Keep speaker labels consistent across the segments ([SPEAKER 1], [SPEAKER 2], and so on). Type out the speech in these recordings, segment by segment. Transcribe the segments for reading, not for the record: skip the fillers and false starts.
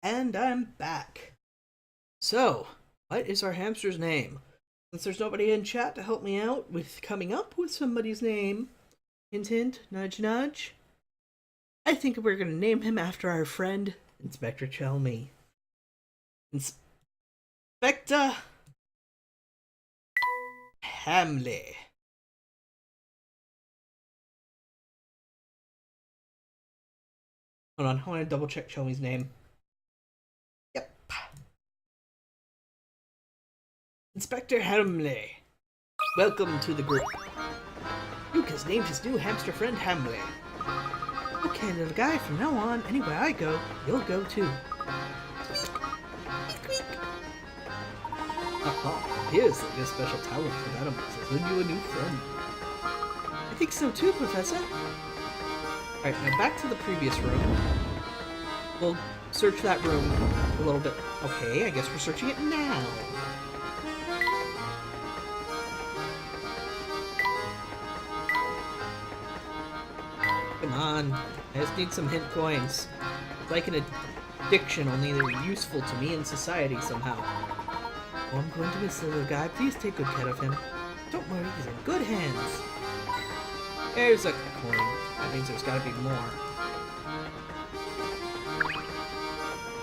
[SPEAKER 1] And I'm back. So, what is our hamster's name? Since there's nobody in chat to help me out with coming up with somebody's name, hint hint, nudge nudge, I think we're gonna name him after our friend, Inspector Chelmy. Inspector Hamley. Hold on, I want to double check Chelmy's name. Yep. Inspector Hamley. Welcome to the group. Duke has named his new hamster friend Hamley. Okay, little guy, from now on, anywhere I go, you'll go too. Appears that your special talent with animals has earned you a new friend. I think so too, Professor. Alright, now back to the previous room. We'll search that room a little bit. Okay, I guess we're searching it now. Come on, I just need some hint coins. It's like an addiction, only they're useful to me in society somehow. Oh, I'm going to miss the little guy. Please take good care of him. Don't worry, he's in good hands. There's a coin. That means there's gotta be more.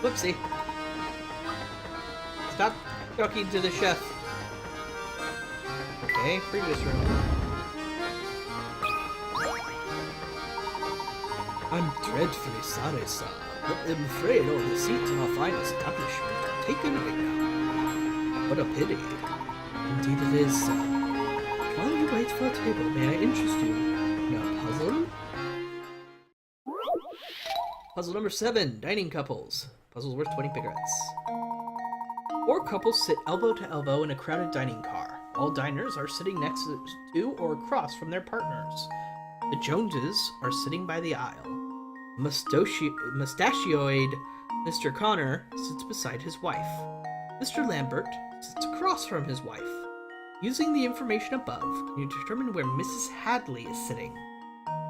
[SPEAKER 1] Whoopsie. Stop talking to the chef. Okay, previous room. I'm dreadfully sorry, sir, but I'm afraid all the seats in our fine establishment are taken right now. What a pity. Indeed it is, sir. While you wait for a table, may I interest you in a puzzle? Puzzle number 7, dining couples. Puzzle's worth 20 cigarettes. 4 couples sit elbow to elbow in a crowded dining car. All diners are sitting next to or across from their partners. The Joneses are sitting by the aisle. Mustachioed Mr. Connor sits beside his wife. Mr. Lambert sits across from his wife. Using the information above, can you determine where Mrs. Hadley is sitting?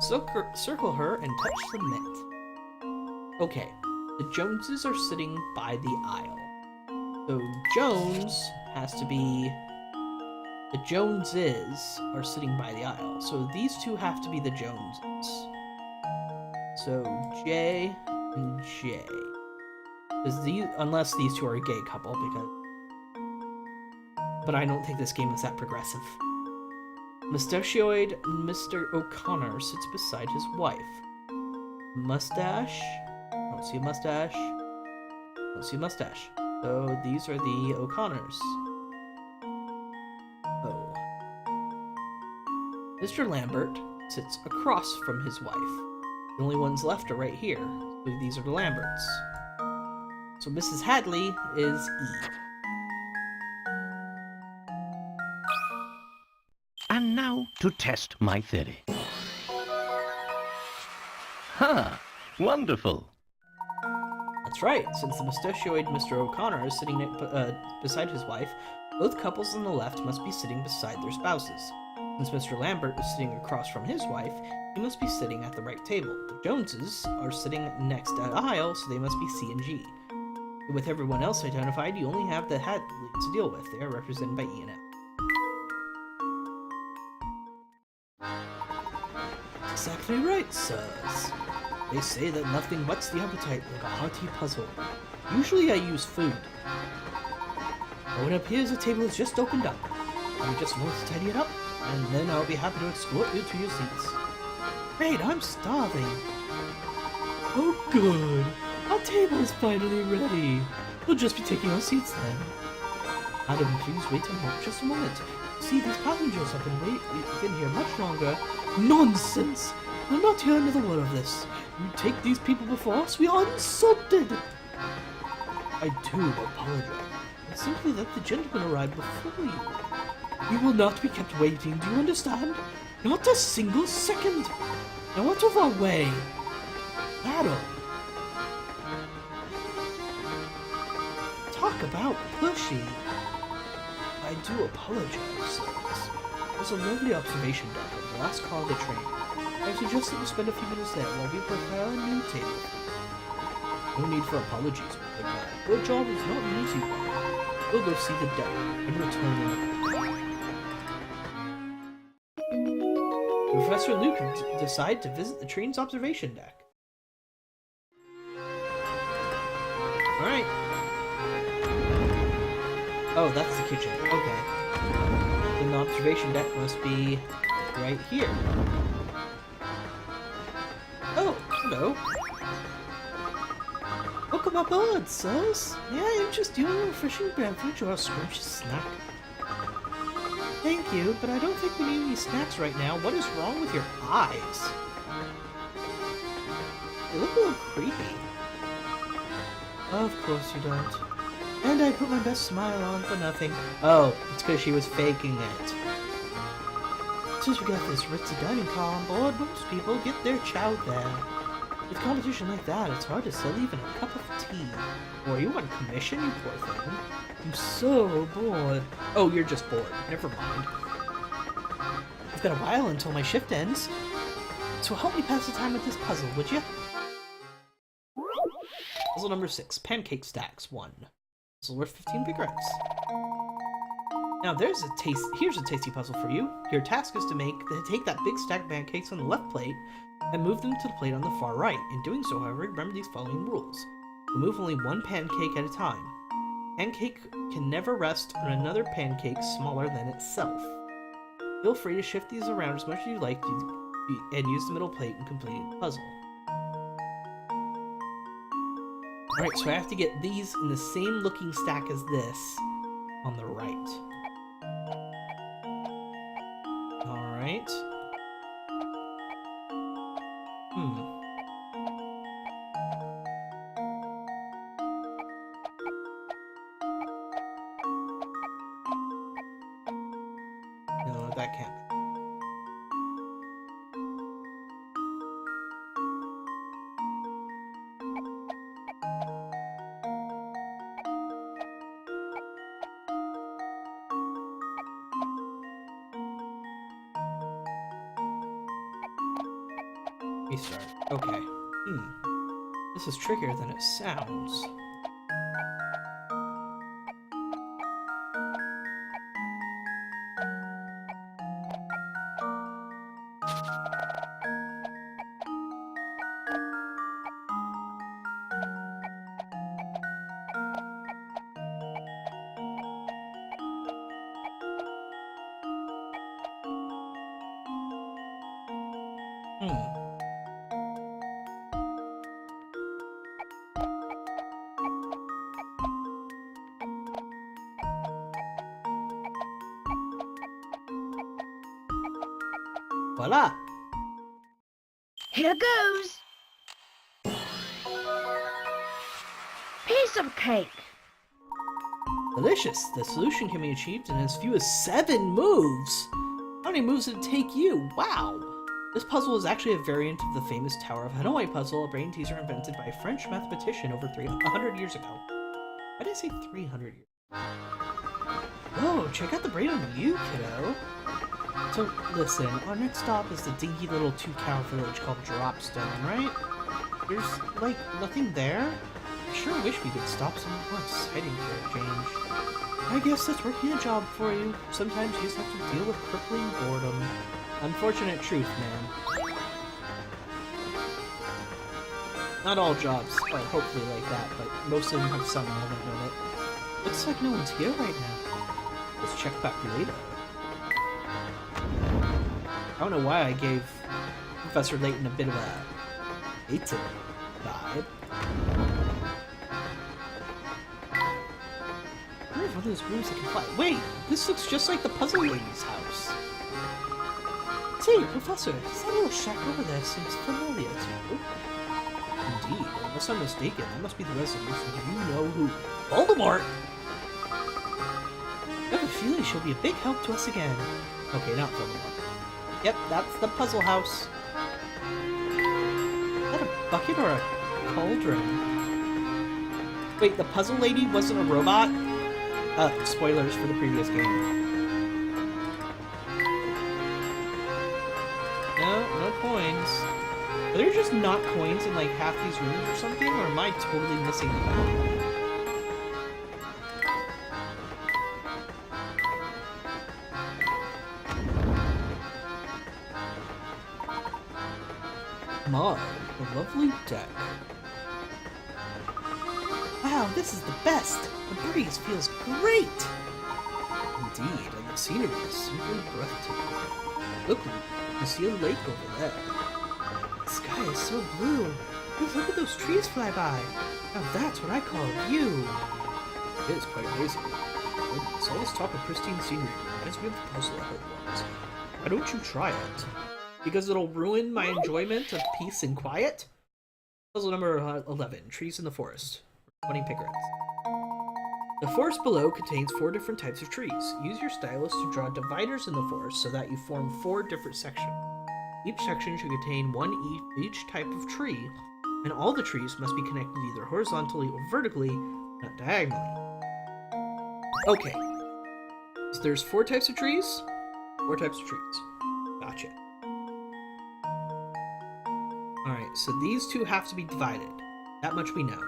[SPEAKER 1] Circle her and touch submit. Okay, the Joneses are sitting by the aisle. So Jones has to be... The Joneses are sitting by the aisle. So these two have to be the Joneses. So J and J. Unless these two are a gay couple, because... But I don't think this game is that progressive. Mustachioed Mr. O'Connor sits beside his wife. Mustache? I don't see a mustache. Don't see a mustache. So these are the O'Connors. Oh. Mr. Lambert sits across from his wife. The only ones left are right here. So these are the Lamberts. So Mrs. Hadley is E.
[SPEAKER 2] And now to test my theory. Ha! Wonderful!
[SPEAKER 1] That's right, since the mustachioed Mr. O'Connor is sitting beside his wife, both couples on the left must be sitting beside their spouses. Since Mr. Lambert is sitting across from his wife, he must be sitting at the right table. The Joneses are sitting next at aisle, so they must be C and G. With everyone else identified, you only have the Hadleys to deal with. They are represented by E and F. Exactly right, sirs. They say that nothing whets the appetite like a hearty puzzle. Usually I use food. But when it appears the table is just opened up, I just want to tidy it up, and then I'll be happy to escort you to your seats. Great, I'm starving. Oh good, our table is finally ready. We'll just be taking our seats then. Madam, please wait just a moment. See, these passengers have been here much longer. Nonsense! I'll not hear another word of this. You take these people before us, we are insulted! I do apologize. It's simply that the gentleman arrived before you. You will not be kept waiting, do you understand? Not a single second! Now out of our way! Madam! Talk about pushy. I do apologize, sirs. There's a lovely observation deck on the last car of the train. I suggest that you spend a few minutes there while we prepare a new table. No need for apologies, big guy. Your job is not an easy one. We'll go see the deck and return in a bit. Professor Luke decided to visit the train's observation deck. Alright. Oh, that's the kitchen. Okay. Then the observation deck must be right here. Oh, hello. Welcome aboard, sirs. May I interest you in a refreshing beverage or a scrumptious snack? Thank you, but I don't think we need any snacks right now. What is wrong with your eyes? They look a little creepy. Of course you don't. And I put my best smile on for nothing. Oh, it's because she was faking it. Since we got this ritzy dining car on board, most people get their chow there. With competition like that, it's hard to sell even a cup of tea. Or are you on commission, you poor thing? I'm so bored. Oh, you're just bored. Never mind. I've got a while until my shift ends. So help me pass the time with this puzzle, would you? Puzzle number 6. Pancake Stacks 1. Puzzle worth 15 big reds. Now here's a tasty puzzle for you. Your task is to take that big stack of pancakes on the left plate and move them to the plate on the far right. In doing so, however, remember these following rules. Remove only one pancake at a time. Pancake can never rest on another pancake smaller than itself. Feel free to shift these around as much as you like and use the middle plate in completing the puzzle. Alright, so I have to get these in the same looking stack as this on the right. Alright. No, that can't be. Restart. Okay. This is trickier than it sounds. Voila!
[SPEAKER 3] Here goes. Piece of cake.
[SPEAKER 1] Delicious! The solution can be achieved in as few as 7 moves! How many moves did it take you? Wow! This puzzle is actually a variant of the famous Tower of Hanoi puzzle, a brain teaser invented by a French mathematician over 100 years ago. Why did I say 300 years? Whoa, check out the brain on you, kiddo! So, listen, our next stop is the dinky little 2-cow village called Dropstone, right? There's, like, nothing there? I sure wish we could stop somewhere more exciting for a change. I guess that's working a job for you. Sometimes you just have to deal with crippling boredom. Unfortunate truth, man. Not all jobs are hopefully like that, but most of them have some element of it. Looks like no one's here right now. Let's check back later. I don't know why I gave Professor Layton a bit of a Layton vibe. Where's one of those rooms that can fly? Wait, this looks just like the Puzzle Lady's house. Say, Professor, does that little shack over there seems familiar to you? Indeed, unless I'm mistaken, that must be the resolution. You know who? Voldemort! I have a feeling she'll be a big help to us again. Okay, not Voldemort. Yep, that's the puzzle house. Is that a bucket or a cauldron? Wait, the puzzle lady wasn't a robot? Spoilers for the previous game. No coins. Are there just not coins in like half these rooms or something, or am I totally missing them? My, a lovely deck. Wow, this is the best! The breeze feels great! Indeed, and the scenery is simply breathtaking. Look, you see a lake over there. The sky is so blue. Just look at those trees fly by. Now that's what I call a view. It is quite amazing. Goodness, all this talk of pristine scenery reminds me of the puzzle I heard once. Why don't you try it? Because it'll ruin my enjoyment of peace and quiet? Puzzle number 11, Trees in the Forest. 20 pickers. The forest below contains 4 different types of trees. Use your stylus to draw dividers in the forest so that you form 4 different sections. Each section should contain one each type of tree, and all the trees must be connected either horizontally or vertically, not diagonally. Okay. So there's 4 types of trees? 4 types of trees. Gotcha. Alright, so these 2 have to be divided. That much we know.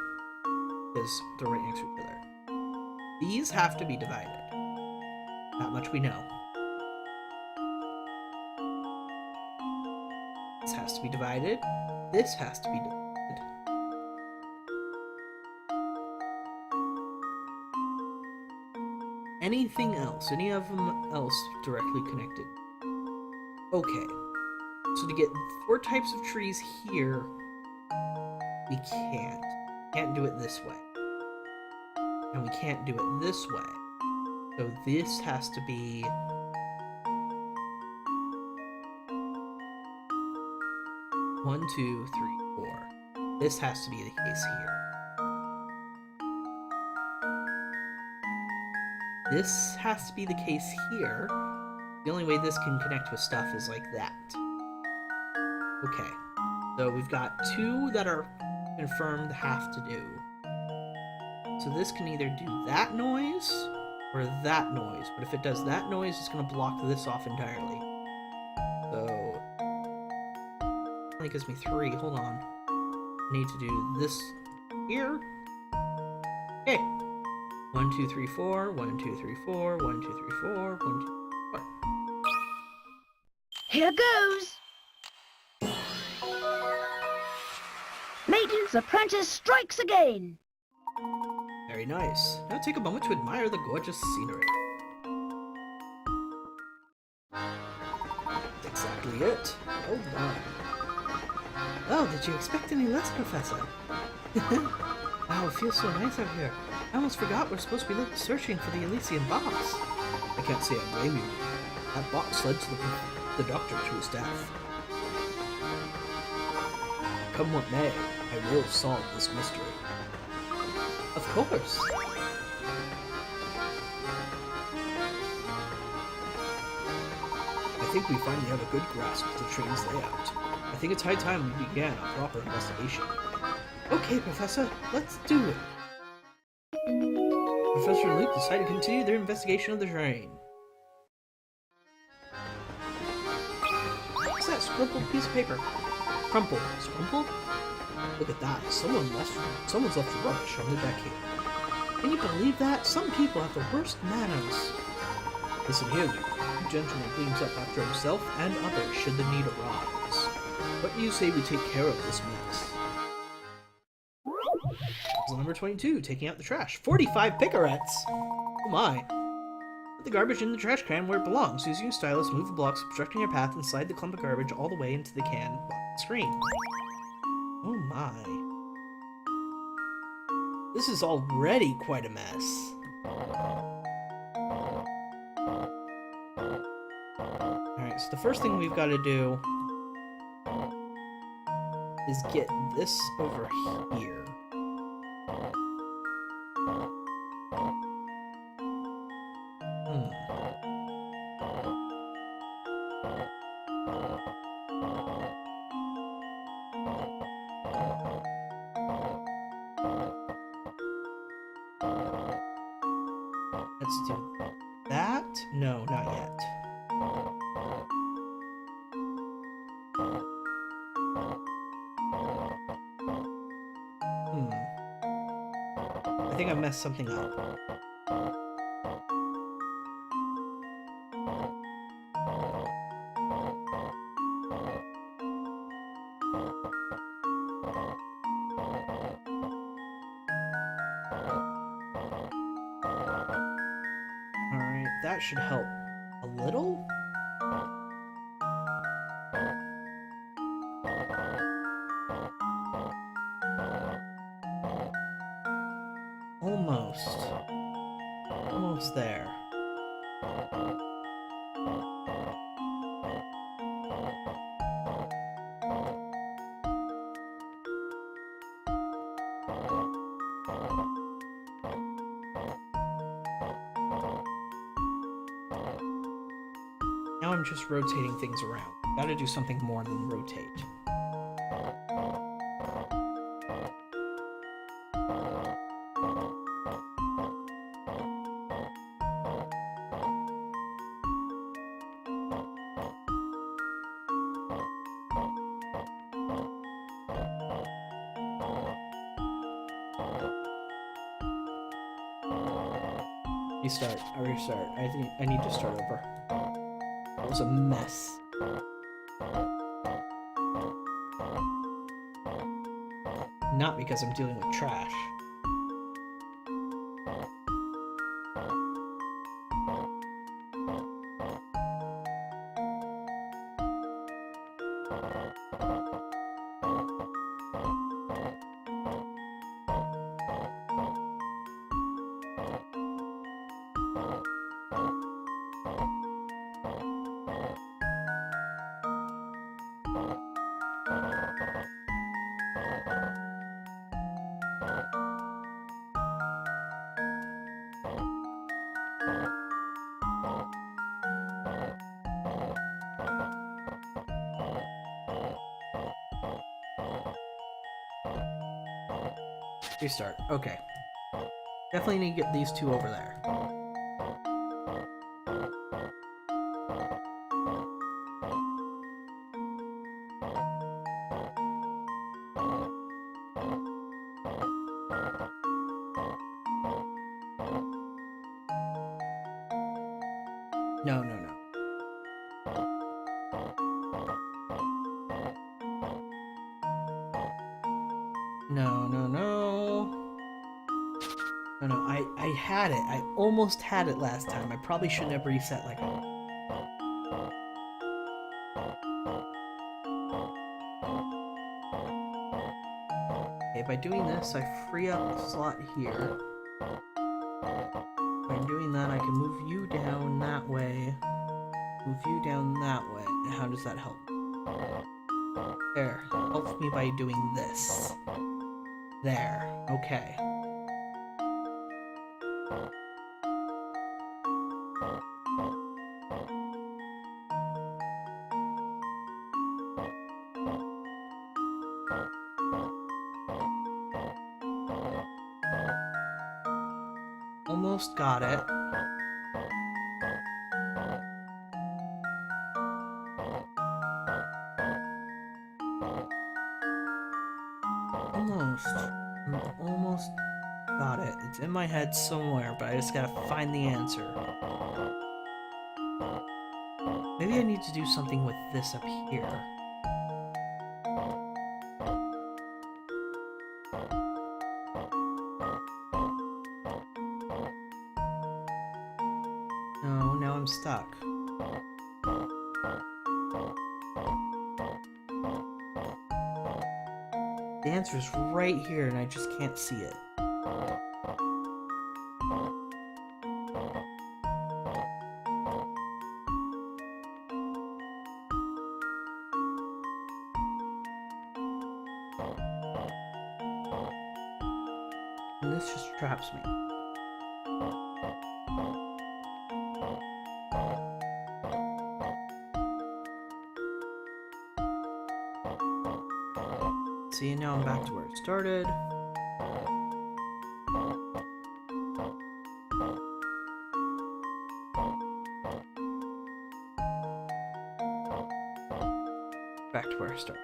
[SPEAKER 1] Because they're right next to each other. These have to be divided. That much we know. This has to be divided. This has to be divided. Anything else? Any of them else directly connected? Okay. So to get 4 types of trees here, we can't. Can't do it this way. And we can't do it this way. So this has to be... One, two, three, 4. This has to be the case here. This has to be the case here. The only way this can connect with stuff is like that. Okay. So we've got 2 that are confirmed have to do. So this can either do that noise or that noise. But if it does that noise, it's going to block this off entirely. So it only gives me 3. Hold on. I need to do this here. Okay. 1, 2, 3, 4. 1, 2, 3, 4. 1, 2, 3, 4. 1, 2, 3, 4.
[SPEAKER 3] Here goes! Layton's apprentice strikes again!
[SPEAKER 1] Very nice. Now take a moment to admire the gorgeous scenery. That's exactly it. Well done. Oh, did you expect any less, Professor? Wow, it feels so nice out here. I almost forgot we're supposed to be searching for the Elysian box. I can't say I blame you. That box led to the doctor to his death. Come what may, I will solve this mystery. Of course. I think we finally have a good grasp of the train's layout. I think it's high time we began a proper investigation. Okay, Professor, let's do it. Professor and Luke decide to continue their investigation of the train. What's that scrumpled piece of paper? Crumpled. Scrumpled? Look at that. Someone's left rubbish on the deck here. Can you believe that? Some people have the worst manners. Listen here, Luke. The gentleman cleans up after himself and others should the need arise. What do you say we take care of this mess? Puzzle number 22, taking out the trash. 45 picarettes! Oh my. Put the garbage in the trash can where it belongs. Using your stylus, move the blocks obstructing your path and slide the clump of garbage all the way into the can on the screen. Oh my. This is already quite a mess. Alright, so the first thing we've got to do is get this over here. Let's do that. No, not yet. I think I messed something up. Alright, that should help a little? Almost. Almost there. Now I'm just rotating things around. Gotta do something more than rotate. Restart. I restart. I think I need to start over. That was a mess. Not because I'm dealing with trash. Restart. Okay. Definitely need to get these two over there. No, no, no. No, no, no. No, no, I had it. I almost had it last time. I probably shouldn't have reset like that. Okay, by doing this, I free up the slot here. By doing that, I can move you down that way. Move you down that way. And how does that help? There. Helps me by doing this. There. Okay. Almost got it. Almost got it. It's in my head somewhere, but I just gotta find the answer. Maybe I need to do something with this up here. No, now I'm stuck. The answer is right here, and I just can't see it. And this just traps me. See, now I'm back to where it started. Back to where I started.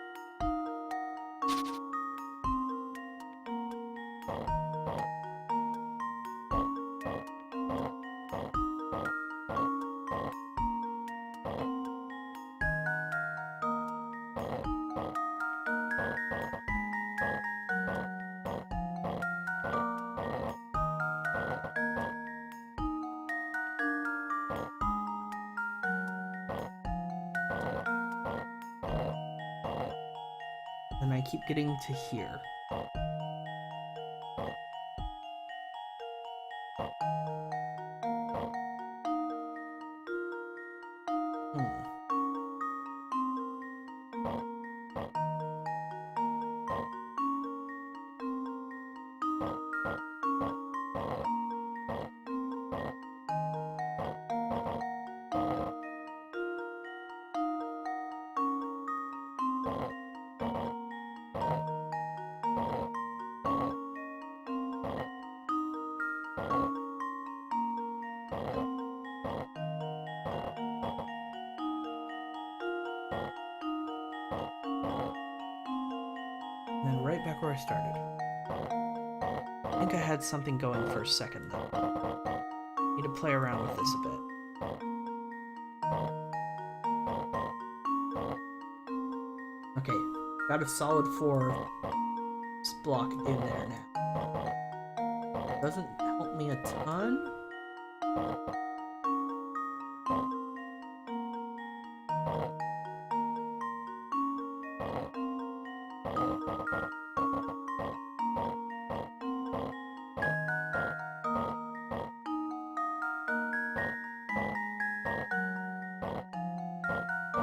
[SPEAKER 1] and I keep getting to here. And then right back where I started. I think I had something going for a second, though. Need to play around with this a bit. Okay, got a solid 4 block in there now. Doesn't help me a ton.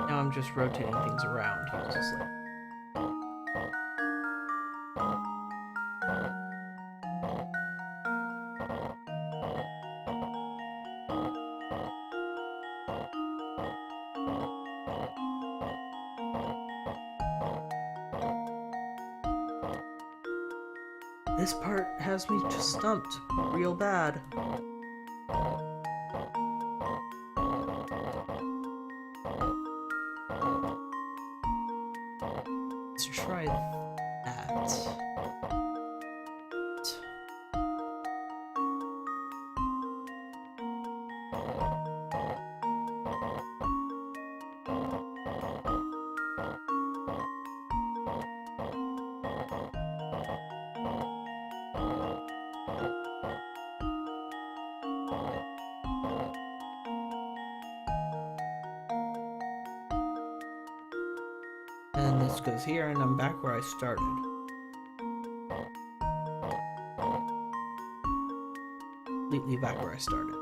[SPEAKER 1] Now I'm just rotating things around uselessly. This part has me just stumped real bad. Let's try that. And this goes here, and I'm back where I started. Completely back where I started.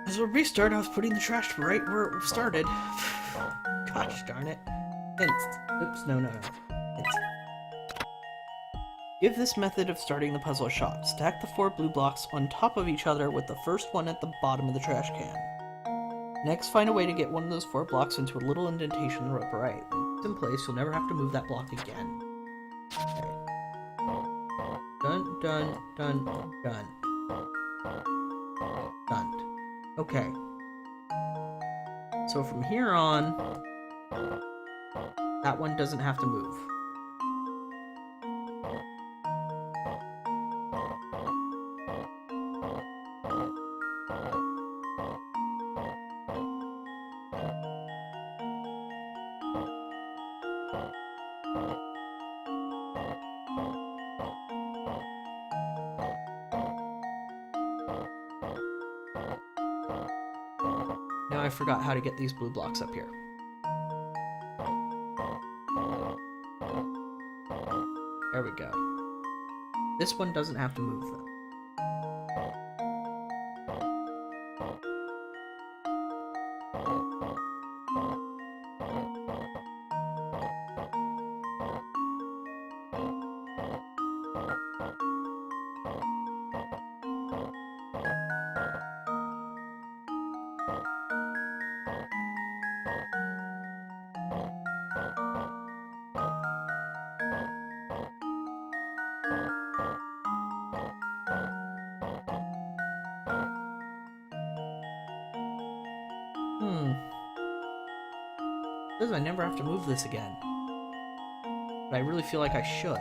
[SPEAKER 1] As a restart, I was putting the trash right where it started. Gosh darn it. Oops, no. Give this method of starting the puzzle a shot. Stack the 4 blue blocks on top of each other with the first one at the bottom of the trash can. Next, find a way to get one of those 4 blocks into a little indentation in the upper right. Once it's in place, you'll never have to move that block again. Okay. Done. Done. Okay. So from here on, that one doesn't have to move. Now I forgot how to get these blue blocks up here. There we go. This one doesn't have to move, though. Says I never have to move this again. But I really feel like I should.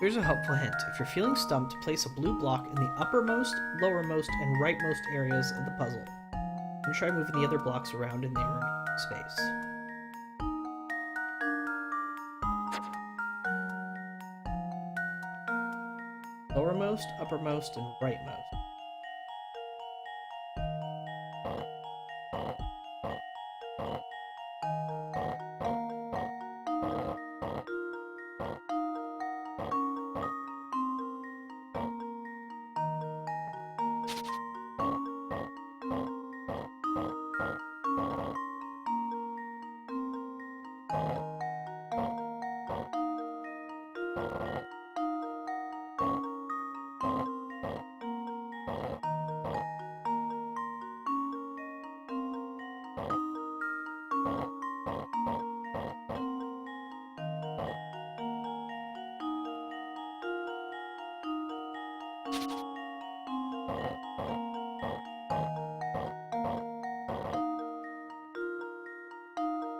[SPEAKER 1] Here's a helpful hint. If you're feeling stumped, place a blue block in the uppermost, lowermost, and rightmost areas of the puzzle. And try moving the other blocks around in the remaining space. Lowermost, uppermost, and rightmost.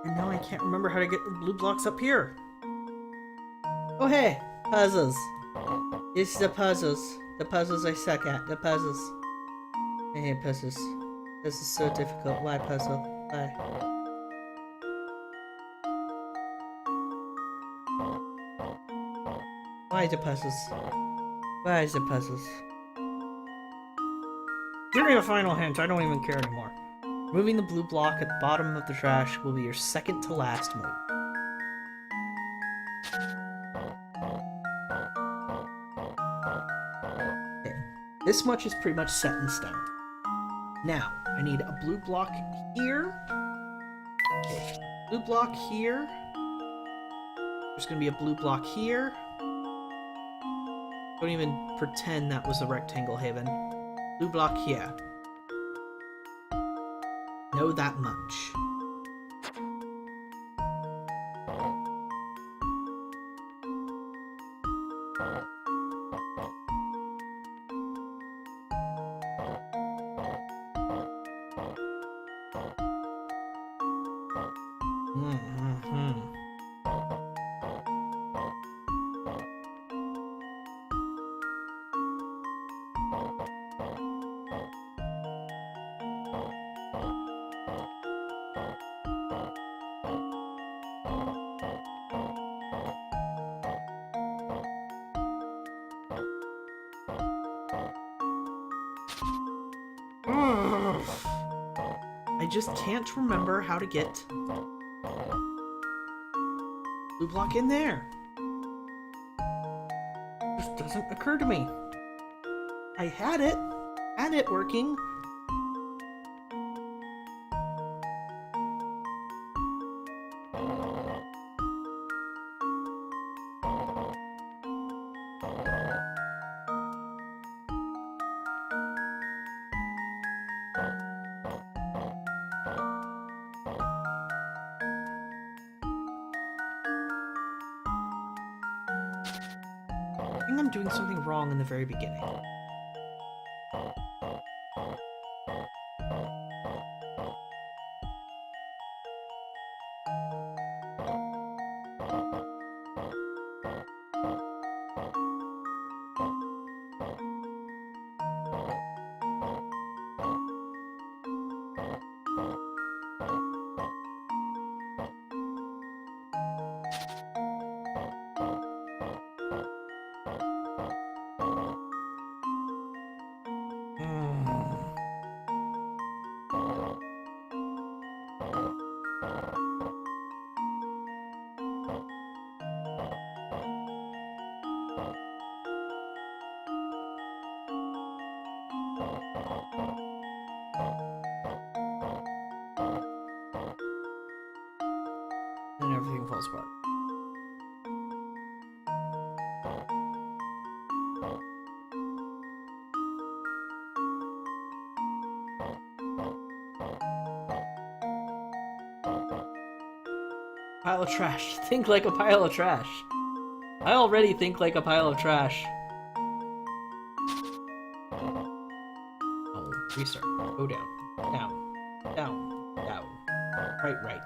[SPEAKER 1] And now I can't remember how to get the blue blocks up here. Oh hey, puzzles. It's the puzzles. The puzzles I suck at. The puzzles. I hate puzzles. This is so difficult. Why puzzle? Why? Why the puzzles? Why is the puzzles? Give me a final hint. I don't even care anymore. Removing the blue block at the bottom of the trash will be your second to last move. Okay. This much is pretty much set in stone. Now, I need a blue block here. Okay. Blue block here. There's gonna be a blue block here. Don't even pretend that was the rectangle haven. Blue block here. Know that much. I just can't remember how to get blue block in there. It just doesn't occur to me. I had it working. I think I'm doing something wrong in the very beginning. And everything falls apart. Pile of trash. Think like a pile of trash. I already think like a pile of trash. Oh, restart. Go down. Down. Down. Down. Right, right.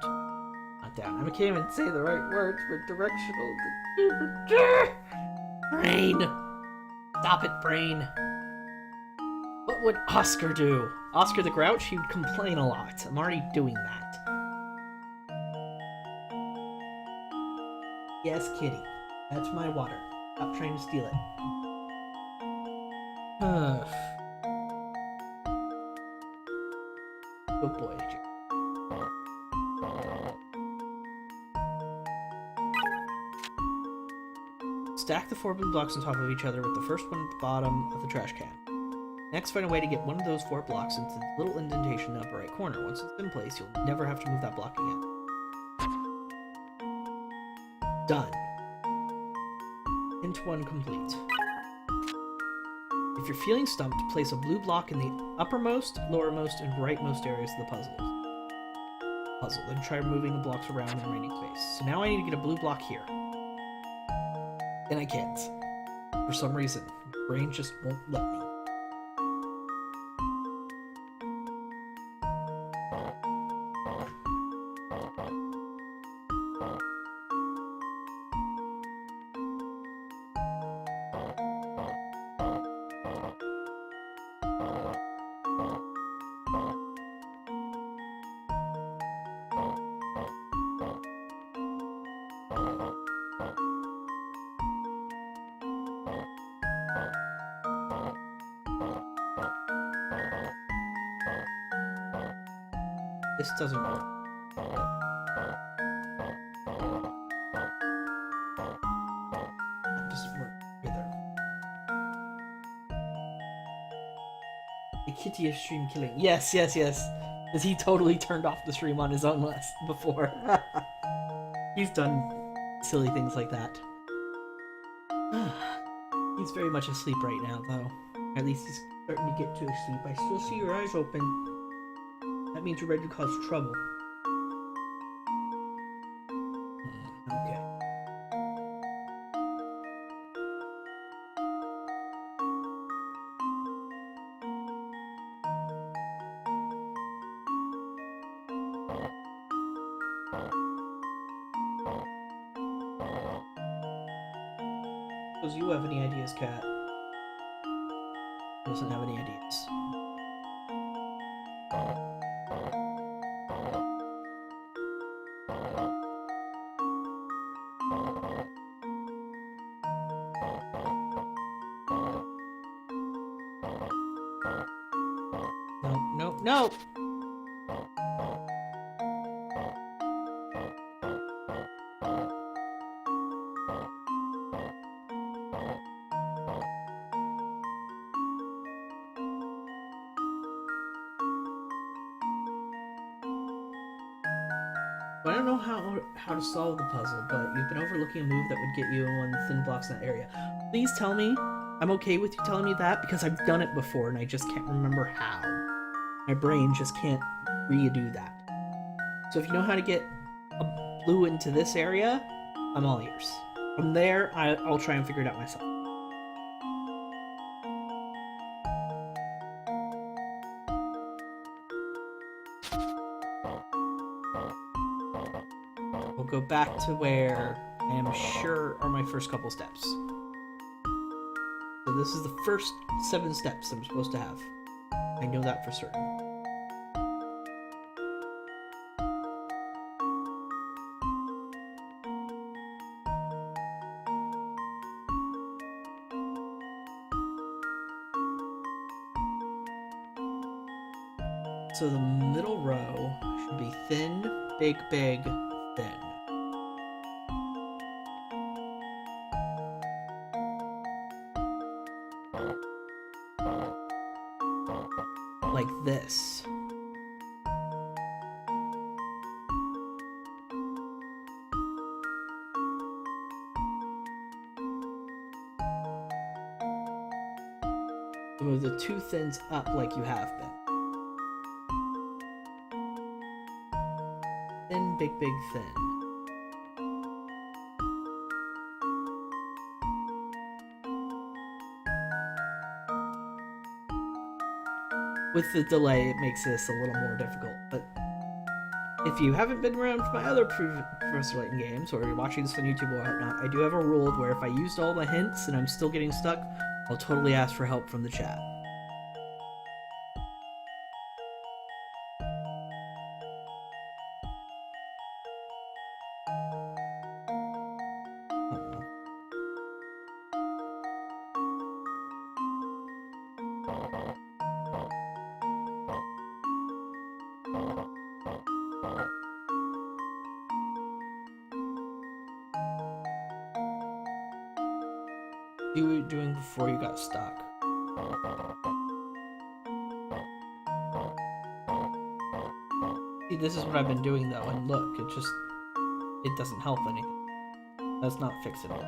[SPEAKER 1] Not down. I can't even say the right words for directional. Brain! Stop it, Brain! What would Oscar do? Oscar the Grouch? He would complain a lot. I'm already doing that. Yes, kitty. That's my water. Stop trying to steal it. Good boy, Jake. Stack the 4 blue blocks on top of each other with the first one at the bottom of the trash can. Next, find a way to get one of those 4 blocks into the little indentation in the upper right corner. Once it's in place, you'll never have to move that block again. Done. Hint 1 complete. If you're feeling stumped, place a blue block in the uppermost, lowermost, and rightmost areas of the puzzle. Then try moving the blocks around in the remaining space. So now I need to get a blue block here. And I can't. For some reason, my brain just won't let me. This doesn't work. That doesn't work either. The kitty of stream killing. Yes. Because he totally turned off the stream on his own list before. He's done silly things like that. He's very much asleep right now, though. At least he's starting to get to sleep. I still see your eyes open. That means you're ready to cause trouble. Okay. Suppose you have any ideas, Cat? Doesn't have any ideas. No! I don't know how to solve the puzzle, but you've been overlooking a move that would get you in one of the thin blocks in that area. Please tell me I'm okay with you telling me that, because I've done it before and I just can't remember how. My brain just can't redo that. So if you know how to get a blue into this area, I'm all ears. From there, I'll try and figure it out myself. We'll go back to where I am sure are my first couple steps. So this is the first 7 steps I'm supposed to have. I know that for certain. So the middle row should be thin, big, big, thin. Like this. Move the 2 thins up like you have been. Thin, big, big, thin. With the delay, it makes this a little more difficult, but If you haven't been around my other Professor Layton games, or you're watching this on YouTube or whatnot, I do have a rule where if I used all my hints and I'm still getting stuck, I'll totally ask for help from the chat. You were doing before you got stuck. See, this is what I've been doing though, and look, it doesn't help anything. That's not fixing it.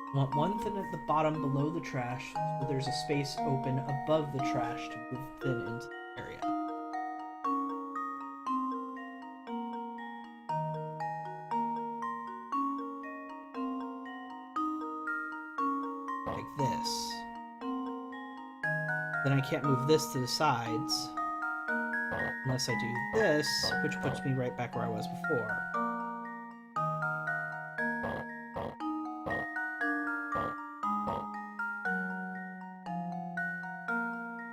[SPEAKER 1] I want one thin at the bottom below the trash, so there's a space open above the trash to move thin into the area. Like this. Then I can't move this to the sides unless I do this, which puts me right back where I was before.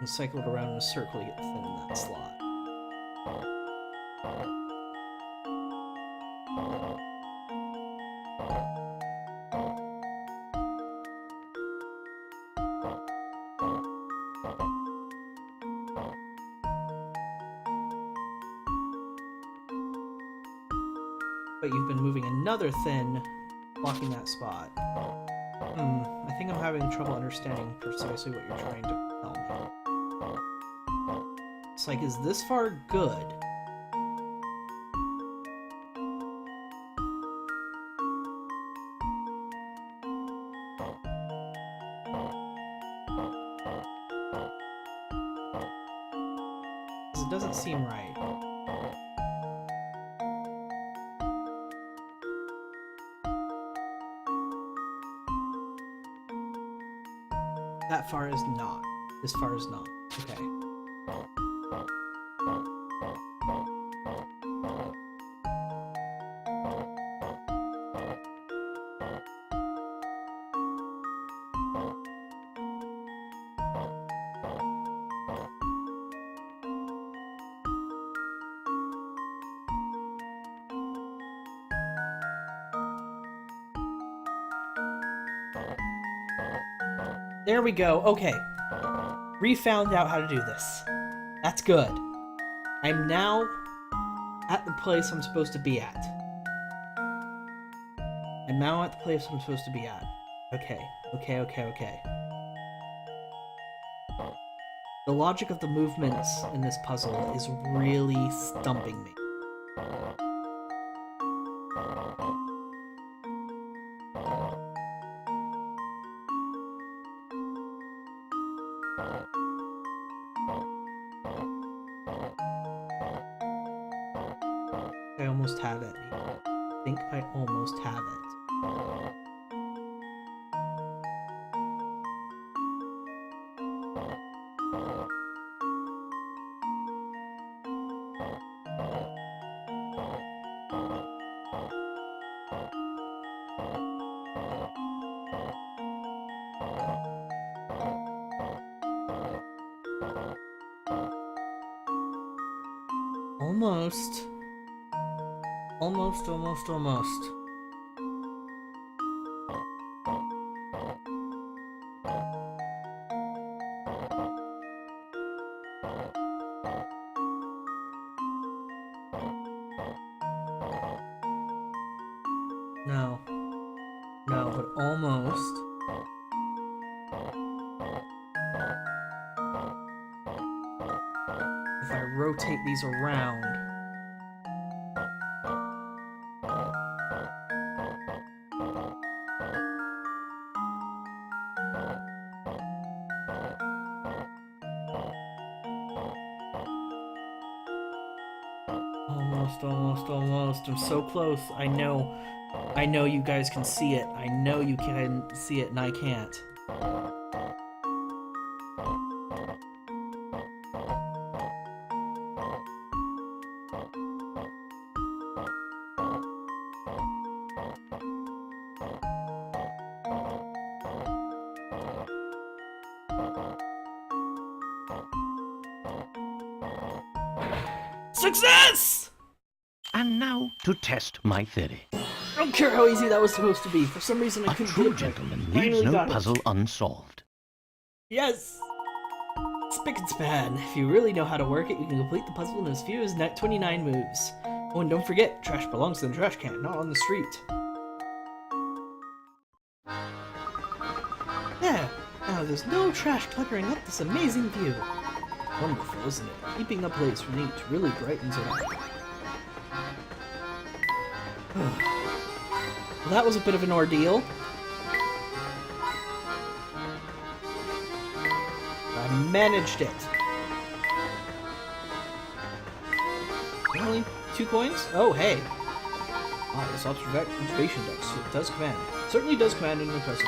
[SPEAKER 1] And cycle it around in a circle to get thin in that slot. But you've been moving another thin, blocking that spot. I think I'm having trouble understanding precisely what you're trying to tell me. It's like, is this far good? Because it doesn't seem right. That far is not. This far is not. Okay. There we go. Okay. Refound out how to do this. That's good. I'm now at the place I'm supposed to be at. I'm now at the place I'm supposed to be at. Okay. Okay. The logic of the movements in this puzzle is really stumping me. I almost have it. I think I almost have it. Almost. Almost. No, but almost. If I rotate these around. Almost. I'm so close. I know you guys can see it. I know you can see it and I can't. Success!
[SPEAKER 2] And now to test my theory.
[SPEAKER 1] I don't care how easy that was supposed to be. For some reason I
[SPEAKER 2] A
[SPEAKER 1] couldn't
[SPEAKER 2] true
[SPEAKER 1] get it.
[SPEAKER 2] gentleman
[SPEAKER 1] Finally
[SPEAKER 2] leaves no
[SPEAKER 1] got it.
[SPEAKER 2] puzzle unsolved.
[SPEAKER 1] Yes! Spick and span. If you really know how to work it, you can complete the puzzle in as few as 29 moves. Oh, and don't forget, trash belongs in the trash can, not on the street. There! Now there's no trash cluttering up this amazing view. Wonderful, isn't it? Keeping a place neat really brightens it up. Well, that was a bit of an ordeal. I managed it. Only 2 coins? Oh, hey. Ah, this observation deck does command. Certainly does command an impressive.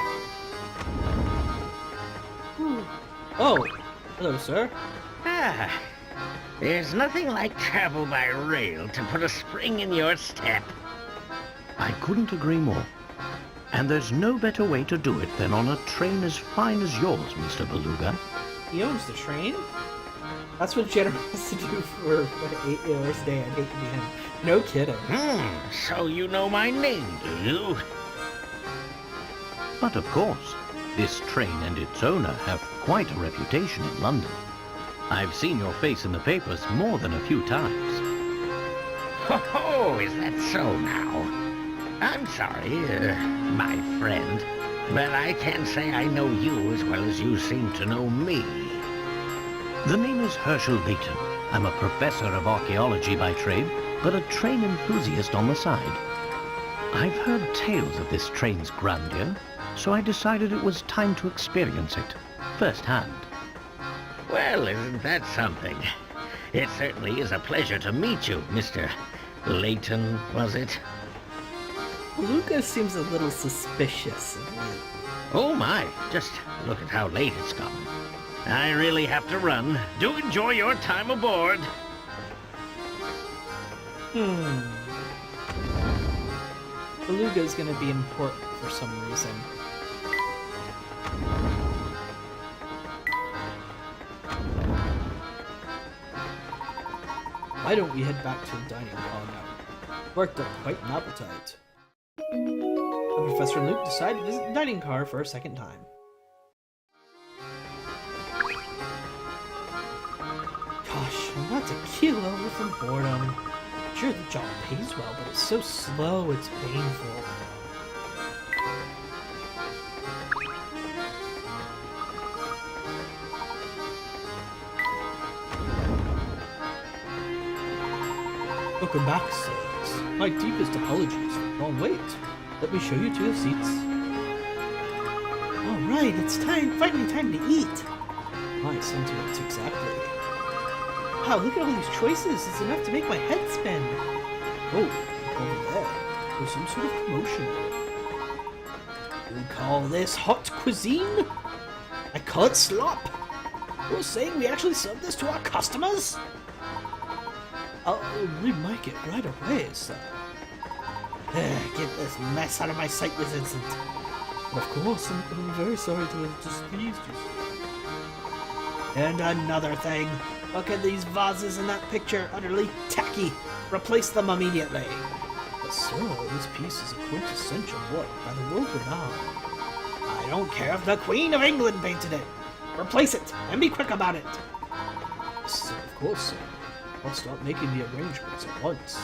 [SPEAKER 1] Oh, hello, sir.
[SPEAKER 4] Ah, there's nothing like travel by rail to put a spring in your step.
[SPEAKER 2] I couldn't agree more. And there's no better way to do it than on a train as fine as yours, Mr. Beluga.
[SPEAKER 1] He owns the train? That's what Jennifer has to do for 8 hours a day. I'd hate to be him. No kidding.
[SPEAKER 4] So you know my name, do you?
[SPEAKER 2] But of course, this train and its owner have quite a reputation in London. I've seen your face in the papers more than a few times.
[SPEAKER 4] Oh, is that so now? I'm sorry, my friend, but I can't say I know you as well as you seem to know me.
[SPEAKER 2] The name is Herschel Layton. I'm a professor of archaeology by trade, but a train enthusiast on the side. I've heard tales of this train's grandeur, so I decided it was time to experience it firsthand.
[SPEAKER 4] Well, isn't that something? It certainly is a pleasure to meet you, Mr. Layton, was it?
[SPEAKER 1] Beluga seems a little suspicious of me.
[SPEAKER 4] Oh my, just look at how late it's gotten. I really have to run. Do enjoy your time aboard.
[SPEAKER 1] Beluga's gonna be important for some reason. Why don't we head back to the dining hall now? Worked up quite an appetite. And Professor and Luke decide to visit the dining car for a second time. Gosh, I'm about to keel over from boredom. Sure, the job pays well, but it's so slow, it's painful. Welcome back, sirs. My deepest apologies for the long wait. Let me show you to your seats. Alright, it's finally time to eat. My sentiments, exactly. Wow, look at all these choices. It's enough to make my head spin. Oh, over there. There's some sort of commotion. You call this hot cuisine? I call it slop. You're saying we actually serve this to our customers? I'll remake it right away, sir. Get this mess out of my sight this instant. Of course, I'm very sorry to have displeased you. And another thing. Look at these vases in that picture, utterly tacky. Replace them immediately. But sir, this piece is a quintessential work by the world renowned. I don't care if the Queen of England painted it. Replace it, and be quick about it. Sir, of course, sir. I'll start making the arrangements at once.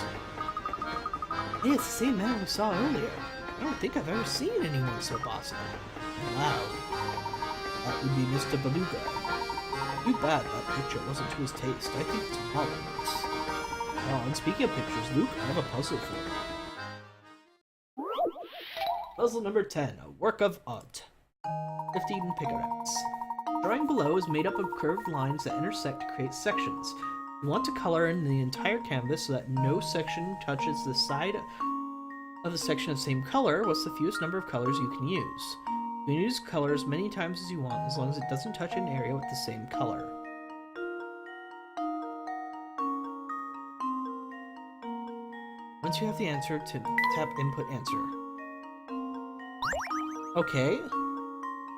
[SPEAKER 1] Hey, it's the same man we saw earlier. I don't think I've ever seen anyone so bossy. Wow. That would be Mr. Beluga. Too bad that picture wasn't to his taste. I think it's marvelous. Oh, and speaking of pictures, Luke, I have a puzzle for you. Puzzle number 10, a work of art. 15 picarettes. Drawing below is made up of curved lines that intersect to create sections. You want to color in the entire canvas so that no section touches the side of the section of the same color. What's the fewest number of colors you can use? You can use color as many times as you want, as long as it doesn't touch an area with the same color. Once you have the answer, tap Input Answer. Okay.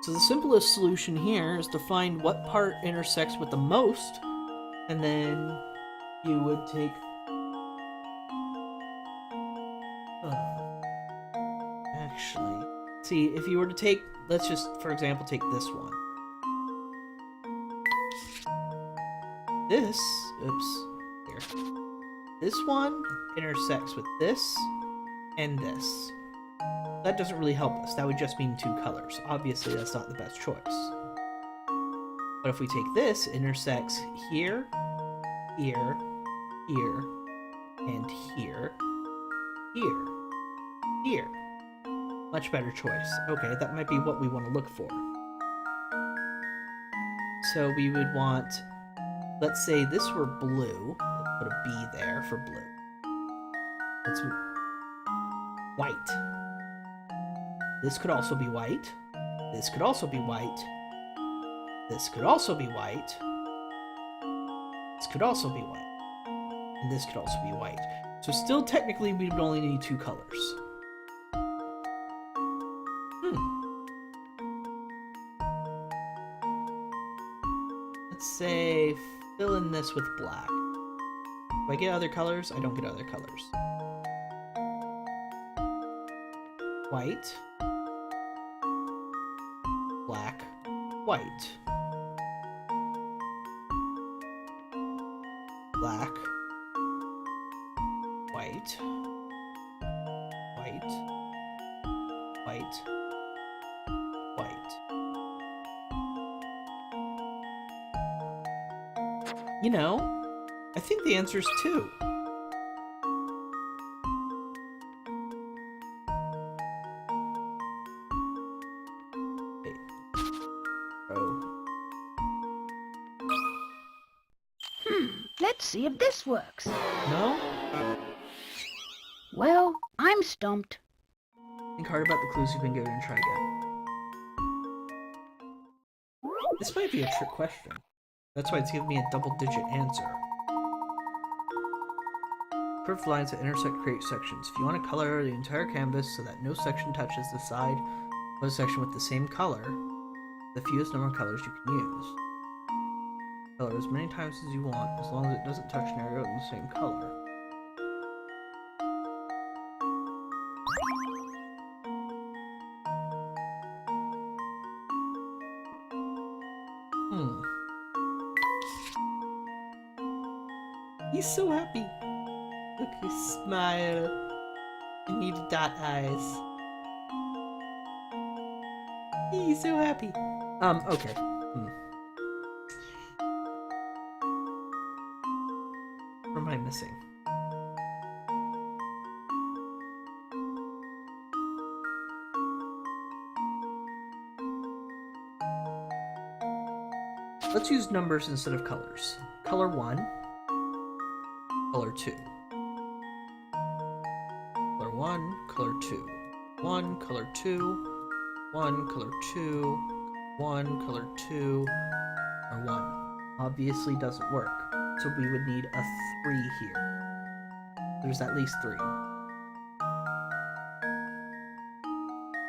[SPEAKER 1] So the simplest solution here is to find what part intersects with the most, and then you would take... actually... See, if you were to take... let's just, for example, take this one. This... oops. Here. This one intersects with this and this. That doesn't really help us. That would just mean two colors. Obviously, that's not the best choice. But if we take this, it intersects here, here, here, and here, here, here. Much better choice. Okay, that might be what we want to look for. So we would want, let's say this were blue. Let's put a B there for blue. Let's white. This could also be white. This could also be white. This could also be white. This could also be white. And this could also be white. So still technically we would only need two colors. Let's say fill in this with black. Do I get other colors? I don't get other colors. White. Black. White. Black. White. White. White. White. You know, I think the answer is 2.
[SPEAKER 3] Let's see if this works.
[SPEAKER 1] No?
[SPEAKER 3] Well, I'm stumped.
[SPEAKER 1] Think hard about the clues you've been given and try again. This might be a trick question. That's why it's giving me a double-digit answer. Curved lines that intersect create sections. If you want to color the entire canvas so that no section touches the side of a section with the same color, the fewest number of colors you can use. Color as many times as you want, as long as it doesn't touch an area with the same color. He's so happy. Look, his smile. I need dot eyes. He's so happy. Okay. What am I missing? Let's use numbers instead of colors. Color 1. Color 2. Color 1, color 2. 1, color 2. 1, color 2. 1, color 2. Or 1. Obviously doesn't work. So we would need a 3 here. There's at least 3.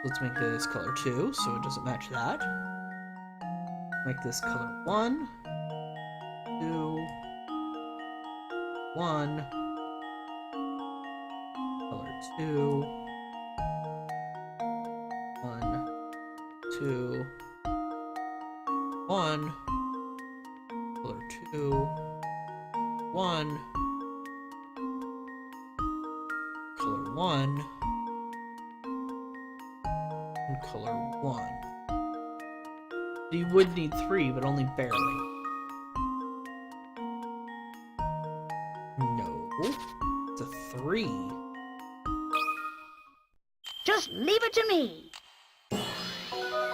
[SPEAKER 1] Let's make this color 2, so it doesn't match that. Make this color 1, 2, 1, color 2, 1, 2, 1, color 2, 1, color 1, and color 1. You would need 3, but only barely. No. It's a 3.
[SPEAKER 3] Just leave it to me.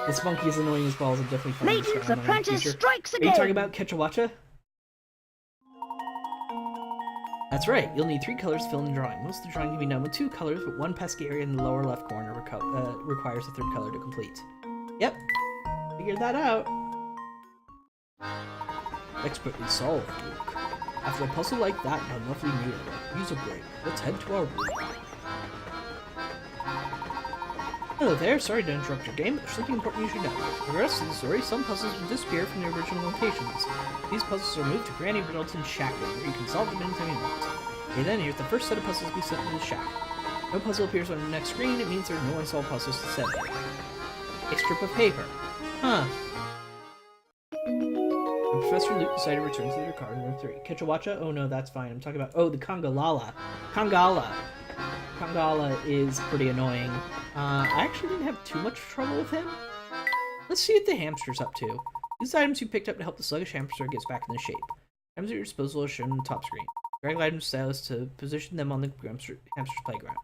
[SPEAKER 1] This monkey is annoying as balls. I'm definitely finding this
[SPEAKER 3] Layton's
[SPEAKER 1] guy in the
[SPEAKER 3] apprentice
[SPEAKER 1] future.
[SPEAKER 3] strikes
[SPEAKER 1] Are
[SPEAKER 3] again.
[SPEAKER 1] you talking about Ketchawacha? That's right, you'll need 3 colors to fill in the drawing. Most of the drawing can be done with 2 colors, but one pesky area in the lower left corner requires a 3rd color to complete. Yep, figured that out. Expertly solved, Luke. After a puzzle like that and a lovely meal, use a break. Let's head to our room. Hello there, sorry to interrupt your game, but there's something important you should know. For the rest of the story, some puzzles will disappear from their original locations. These puzzles are moved to Granny Riddleton's shack, where you can solve them anytime you want. Okay, then here's the first set of puzzles to be sent to the shack. No puzzle appears on the next screen, it means there are no unsolved puzzles to send there. A strip of paper. Huh. And Professor Luke decided to return to their car in room 3. Ketchawacha? Oh no, that's fine. I'm talking about... Oh, the Congalala. Kangala. Kangala is pretty annoying. I actually didn't have too much trouble with him. Let's see what the hamster's up to. These items you picked up to help the sluggish hamster gets back into shape. Items at your disposal are shown on the top screen. Drag items stylus to position them on the hamster's playground.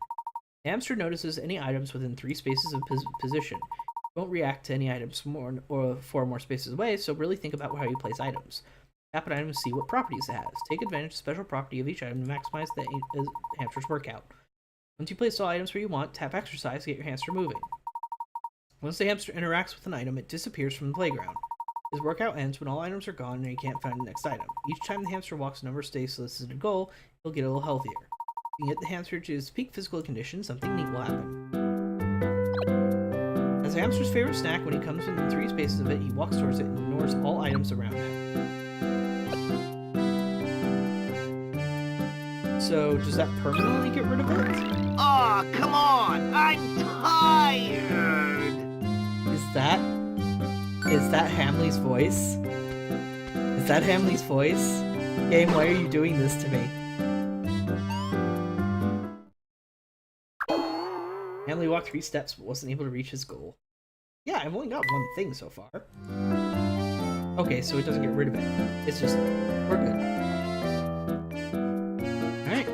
[SPEAKER 1] The hamster notices any items within 3 spaces of position. It won't react to any items or 4 more spaces away, so really think about how you place items. Tap an item to see what properties it has. Take advantage of the special property of each item to maximize the hamster's workout. Once you place all items where you want, tap exercise to get your hamster moving. Once the hamster interacts with an item, it disappears from the playground. His workout ends when all items are gone and he can't find the next item. Each time the hamster walks a number of stages listed a goal, he'll get a little healthier. If you can get the hamster to his peak physical condition, something neat will happen. As the hamster's favorite snack, when he comes within 3 spaces of it, he walks towards it and ignores all items around him. So, does that permanently get rid of it?
[SPEAKER 5] Aw, come on! I'm tired!
[SPEAKER 1] Is that Hamley's voice? Is that Hamley's voice? Game, why are you doing this to me? Hamley walked 3 steps but wasn't able to reach his goal. Yeah, I've only got 1 thing so far. Okay, so it doesn't get rid of it. It's just, we're good. Alright.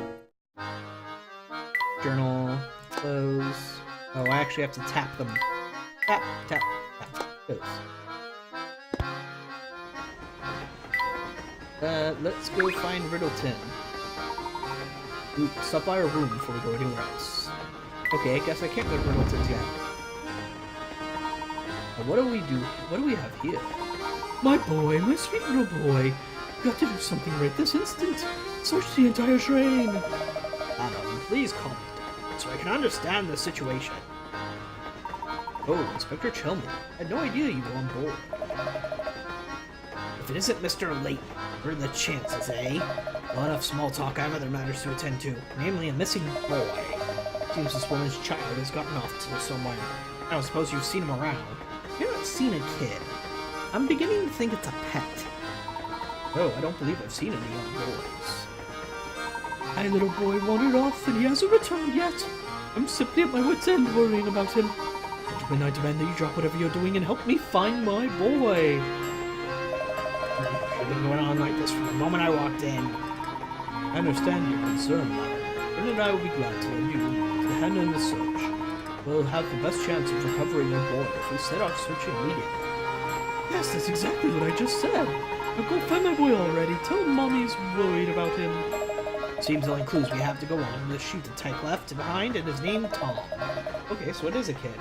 [SPEAKER 1] Journal, close. Oh, I actually have to tap them. Tap, tap, tap. Close. Let's go find Riddleton. Ooh, stop by our room before we go anywhere else. Okay, I guess I can't go to Riddleton's yet. Now, what do we do? What do we have here? My boy, my sweet little boy. You got to do something right this instant. Search the entire train. Adam, please calm me down so I can understand the situation. Oh, Inspector Chelmy. I had no idea you were on board. If it isn't Mr. Layton, what are the chances, eh? Well, enough small talk, I have other matters to attend to, namely a missing boy. Seems this woman's child has gotten off to somewhere. I don't suppose you've seen him around. You haven't seen a kid. I'm beginning to think it's a pet. No, I don't believe I've seen any young boys. My little boy wandered off and he hasn't returned yet. I'm simply at my wit's end worrying about him. Gentlemen, I demand that you drop whatever you're doing and help me find my boy. It's been going on like this from the moment I walked in. I understand your concern, madam. Fred and I will be glad to lend you a hand in the search. We'll have the best chance of recovering your boy if we set off searching immediately. Yes, that's exactly what I just said. Now go find my boy already. Tell Mommy's worried about him. Seems the only clues we have to go on. Let's shoot the type left to behind and his name Tom. Okay, so it is a kid.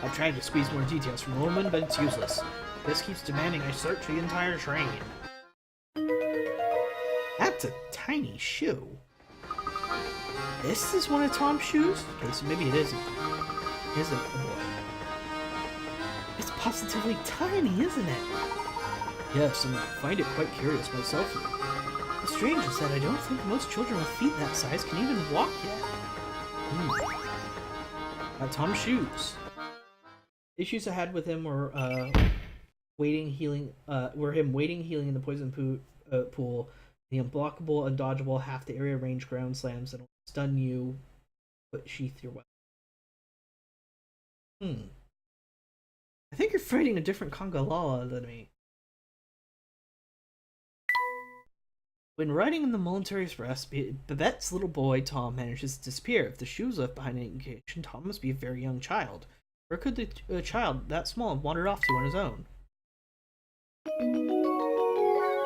[SPEAKER 1] I've tried to squeeze more details from the woman, but it's useless. This keeps demanding I search the entire train. That's a tiny shoe. This is one of Tom's shoes? Okay, so maybe it isn't. It isn't a boy. It's positively tiny, isn't it? Yes, and I find it quite curious myself. The strange is that I don't think most children with feet that size can even walk yet. Tom's shoes. Issues I had with him were waiting healing in the poison pool, the unblockable, undodgeable, half the area range ground slams that will stun you, but sheath your weapon. I think you're fighting a different Congalala than me. When riding in the Military Express, Babette's little boy Tom manages to disappear. If the shoes left behind an indication, Tom must be a very young child. Where could the child that small have wandered off to on his own?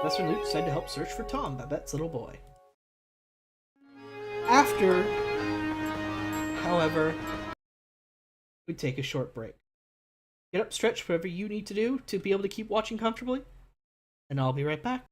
[SPEAKER 1] Professor Luke decided to help search for Tom, Babette's little boy. After, however, we take a short break. Get up, stretch, whatever you need to do to be able to keep watching comfortably, and I'll be right back.